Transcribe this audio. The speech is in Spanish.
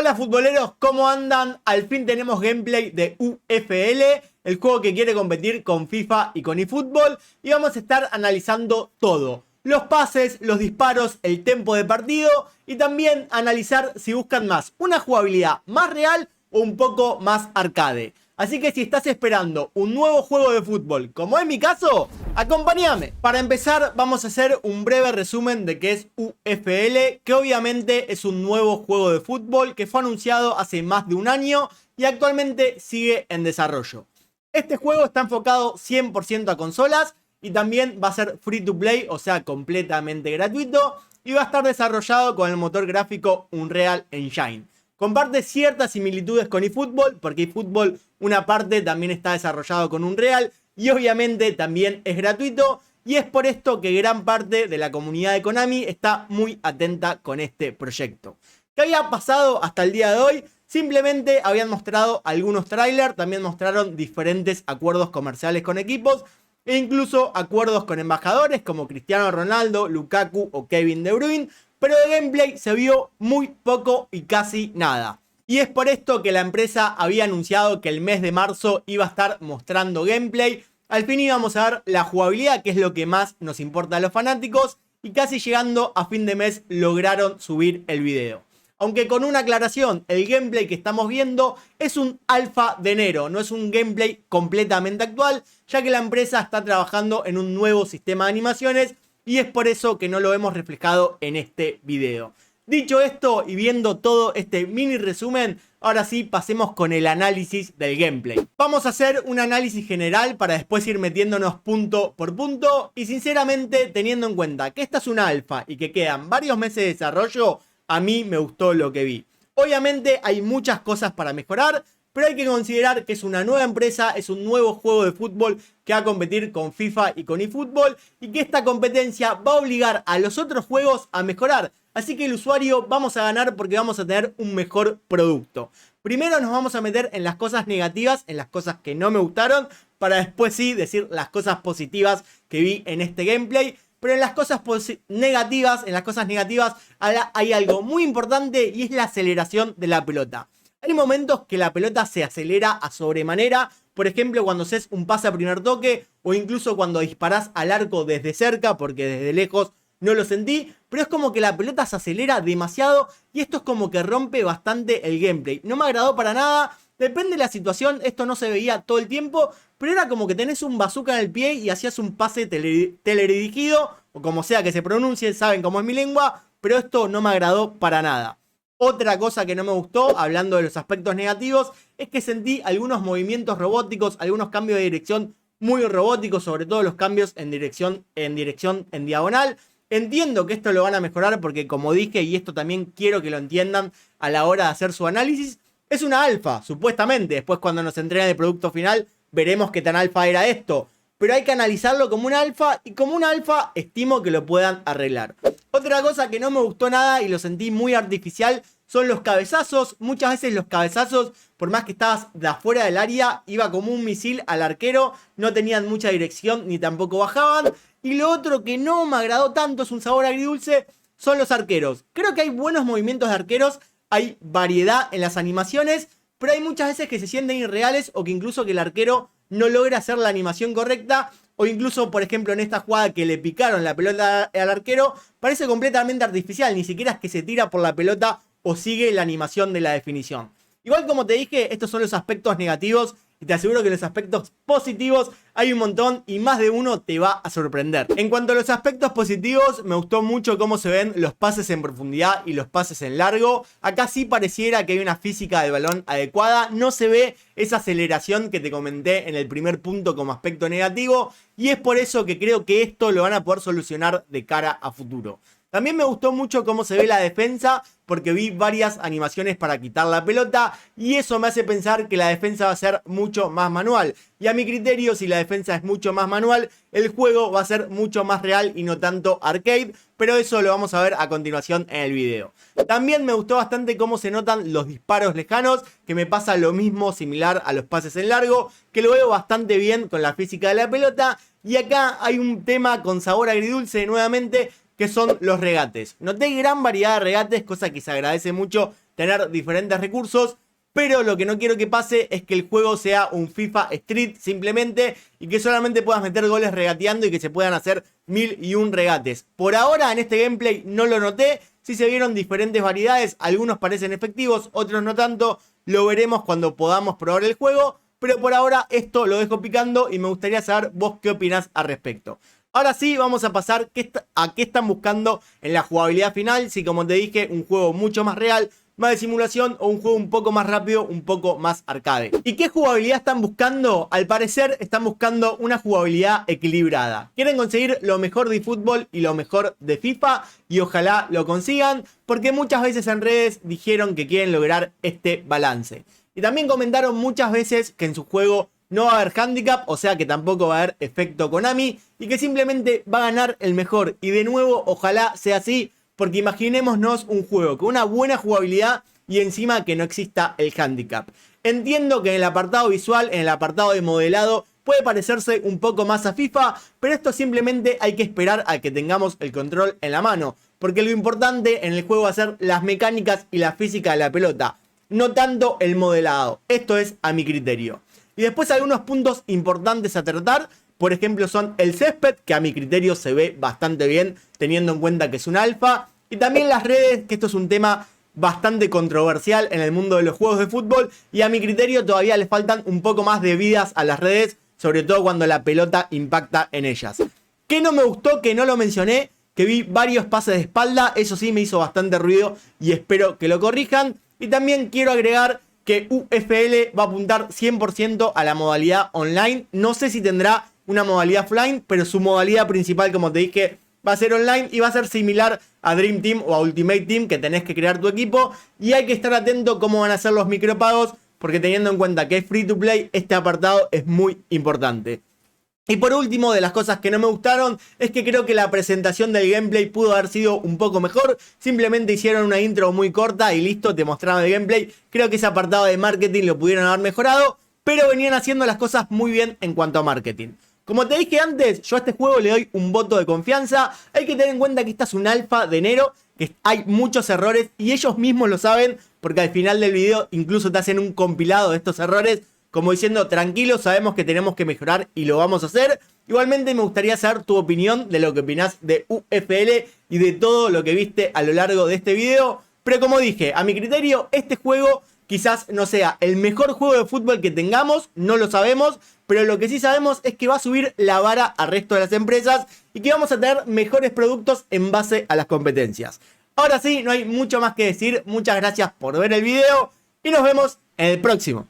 Hola futboleros, ¿cómo andan? Al fin tenemos gameplay de UFL, el juego que quiere competir con FIFA y con eFootball, y vamos a estar analizando todo. Los pases, los disparos, el tempo de partido y también analizar si buscan más una jugabilidad más real o un poco más arcade. Así que si estás esperando un nuevo juego de fútbol, como es mi caso, acompáñame. Para empezar, vamos a hacer un breve resumen de qué es UFL, que obviamente es un nuevo juego de fútbol que fue anunciado hace más de un año y actualmente sigue en desarrollo. Este juego está enfocado 100% a consolas y también va a ser free to play, o sea, completamente gratuito, y va a estar desarrollado con el motor gráfico Unreal Engine. Comparte ciertas similitudes con eFootball, porque eFootball una parte también está desarrollado con Unreal y obviamente también es gratuito, y es por esto que gran parte de la comunidad de Konami está muy atenta con este proyecto. ¿Qué había pasado hasta el día de hoy? Simplemente habían mostrado algunos trailers, también mostraron diferentes acuerdos comerciales con equipos e incluso acuerdos con embajadores como Cristiano Ronaldo, Lukaku o Kevin De Bruyne, pero de gameplay se vio muy poco y casi nada. Y es por esto que la empresa había anunciado que el mes de marzo iba a estar mostrando gameplay. Al fin íbamos a ver la jugabilidad, que es lo que más nos importa a los fanáticos, y casi llegando a fin de mes lograron subir el video. Aunque con una aclaración, el gameplay que estamos viendo es un alfa de enero, no es un gameplay completamente actual, ya que la empresa está trabajando en un nuevo sistema de animaciones y es por eso que no lo hemos reflejado en este video. Dicho esto y viendo todo este mini resumen, ahora sí pasemos con el análisis del gameplay. Vamos a hacer un análisis general para después ir metiéndonos punto por punto y sinceramente teniendo en cuenta que esta es una alfa y que quedan varios meses de desarrollo, a mí me gustó lo que vi. Obviamente hay muchas cosas para mejorar, pero hay que considerar que es una nueva empresa, es un nuevo juego de fútbol que va a competir con FIFA y con eFootball y que esta competencia va a obligar a los otros juegos a mejorar. Así que el usuario vamos a ganar porque vamos a tener un mejor producto. Primero nos vamos a meter en las cosas negativas, en las cosas que no me gustaron, para después sí decir las cosas positivas que vi en este gameplay. Pero en las cosas negativas, hay algo muy importante y es la aceleración de la pelota. Hay momentos que la pelota se acelera a sobremanera, por ejemplo cuando haces un pase a primer toque o incluso cuando disparás al arco desde cerca, porque desde lejos no lo sentí, pero es como que la pelota se acelera demasiado y esto es como que rompe bastante el gameplay. No me agradó para nada, depende de la situación, esto no se veía todo el tiempo, pero era como que tenés un bazooka en el pie y hacías un pase teledirigido, o como sea que se pronuncie, saben cómo es mi lengua, pero esto no me agradó para nada. Otra cosa que no me gustó, hablando de los aspectos negativos, es que sentí algunos movimientos robóticos, algunos cambios de dirección muy robóticos, sobre todo los cambios en dirección en diagonal. Entiendo que esto lo van a mejorar porque, como dije, y esto también quiero que lo entiendan a la hora de hacer su análisis, es una alfa, supuestamente. Después cuando nos entreguen el producto final veremos qué tan alfa era esto. Pero hay que analizarlo como un alfa y como un alfa estimo que lo puedan arreglar. Otra cosa que no me gustó nada y lo sentí muy artificial son los cabezazos. Muchas veces los cabezazos, por más que estabas de afuera del área, iba como un misil al arquero, no tenían mucha dirección ni tampoco bajaban. Y lo otro que no me agradó tanto, es un sabor agridulce, son los arqueros. Creo que hay buenos movimientos de arqueros, hay variedad en las animaciones, pero hay muchas veces que se sienten irreales o que incluso que el arquero no logra hacer la animación correcta, o incluso, por ejemplo, en esta jugada que le picaron la pelota al arquero, parece completamente artificial, ni siquiera es que se tira por la pelota o sigue la animación de la definición. Igual, como te dije, estos son los aspectos negativos y te aseguro que los aspectos positivos hay un montón y más de uno te va a sorprender. En cuanto a los aspectos positivos, me gustó mucho cómo se ven los pases en profundidad y los pases en largo. Acá sí pareciera que hay una física del balón adecuada, no se ve esa aceleración que te comenté en el primer punto como aspecto negativo y es por eso que creo que esto lo van a poder solucionar de cara a futuro. También me gustó mucho cómo se ve la defensa, porque vi varias animaciones para quitar la pelota y eso me hace pensar que la defensa va a ser mucho más manual. Y a mi criterio, si la defensa es mucho más manual, el juego va a ser mucho más real y no tanto arcade, pero eso lo vamos a ver a continuación en el video. También me gustó bastante cómo se notan los disparos lejanos, que me pasa lo mismo similar a los pases en largo, que lo veo bastante bien con la física de la pelota. Y acá hay un tema con sabor agridulce nuevamente, que son los regates. Noté gran variedad de regates, cosa que se agradece mucho tener diferentes recursos. Pero lo que no quiero que pase es que el juego sea un FIFA Street simplemente y que solamente puedas meter goles regateando y que se puedan hacer 1001 regates. Por ahora en este gameplay no lo noté, sí se vieron diferentes variedades, algunos parecen efectivos, otros no tanto, lo veremos cuando podamos probar el juego, pero por ahora esto lo dejo picando y me gustaría saber vos qué opinás al respecto. Ahora sí, vamos a pasar a qué están buscando en la jugabilidad final, si como te dije, un juego mucho más real, más de simulación o un juego un poco más rápido, un poco más arcade. ¿Y qué jugabilidad están buscando? Al parecer están buscando una jugabilidad equilibrada. Quieren conseguir lo mejor de eFootball y lo mejor de FIFA y ojalá lo consigan porque muchas veces en redes dijeron que quieren lograr este balance. Y también comentaron muchas veces que en su juego no va a haber handicap, o sea que tampoco va a haber efecto Konami y que simplemente va a ganar el mejor. Y de nuevo, ojalá sea así. Porque imaginémonos un juego con una buena jugabilidad y encima que no exista el handicap. Entiendo que en el apartado visual, en el apartado de modelado, puede parecerse un poco más a FIFA, pero esto simplemente hay que esperar a que tengamos el control en la mano. Porque lo importante en el juego va a ser las mecánicas y la física de la pelota, no tanto el modelado. Esto es a mi criterio. Y después algunos puntos importantes a tratar. Por ejemplo son el césped, que a mi criterio se ve bastante bien teniendo en cuenta que es un alfa. Y también las redes, que esto es un tema bastante controversial en el mundo de los juegos de fútbol. Y a mi criterio todavía le faltan un poco más de vidas a las redes, sobre todo cuando la pelota impacta en ellas. ¿Qué no me gustó? Que no lo mencioné, que vi varios pases de espalda. Eso sí me hizo bastante ruido y espero que lo corrijan. Y también quiero agregar que UFL va a apuntar 100% a la modalidad online. No sé si tendrá una modalidad offline, pero su modalidad principal, como te dije, va a ser online y va a ser similar a Dream Team o a Ultimate Team, que tenés que crear tu equipo y hay que estar atento cómo van a ser los micropagos, porque teniendo en cuenta que es free to play, este apartado es muy importante. Y por último, de las cosas que no me gustaron, es que creo que la presentación del gameplay pudo haber sido un poco mejor. Simplemente hicieron una intro muy corta y listo, te mostraron el gameplay. Creo que ese apartado de marketing lo pudieron haber mejorado, pero venían haciendo las cosas muy bien en cuanto a marketing. Como te dije antes, yo a este juego le doy un voto de confianza. Hay que tener en cuenta que esta es un alfa de enero, que hay muchos errores y ellos mismos lo saben, porque al final del video incluso te hacen un compilado de estos errores, como diciendo, tranquilo, sabemos que tenemos que mejorar y lo vamos a hacer. Igualmente me gustaría saber tu opinión de lo que opinás de UFL y de todo lo que viste a lo largo de este video. Pero como dije, a mi criterio, este juego quizás no sea el mejor juego de fútbol que tengamos, no lo sabemos, pero lo que sí sabemos es que va a subir la vara al resto de las empresas y que vamos a tener mejores productos en base a las competencias. Ahora sí, no hay mucho más que decir, muchas gracias por ver el video y nos vemos en el próximo.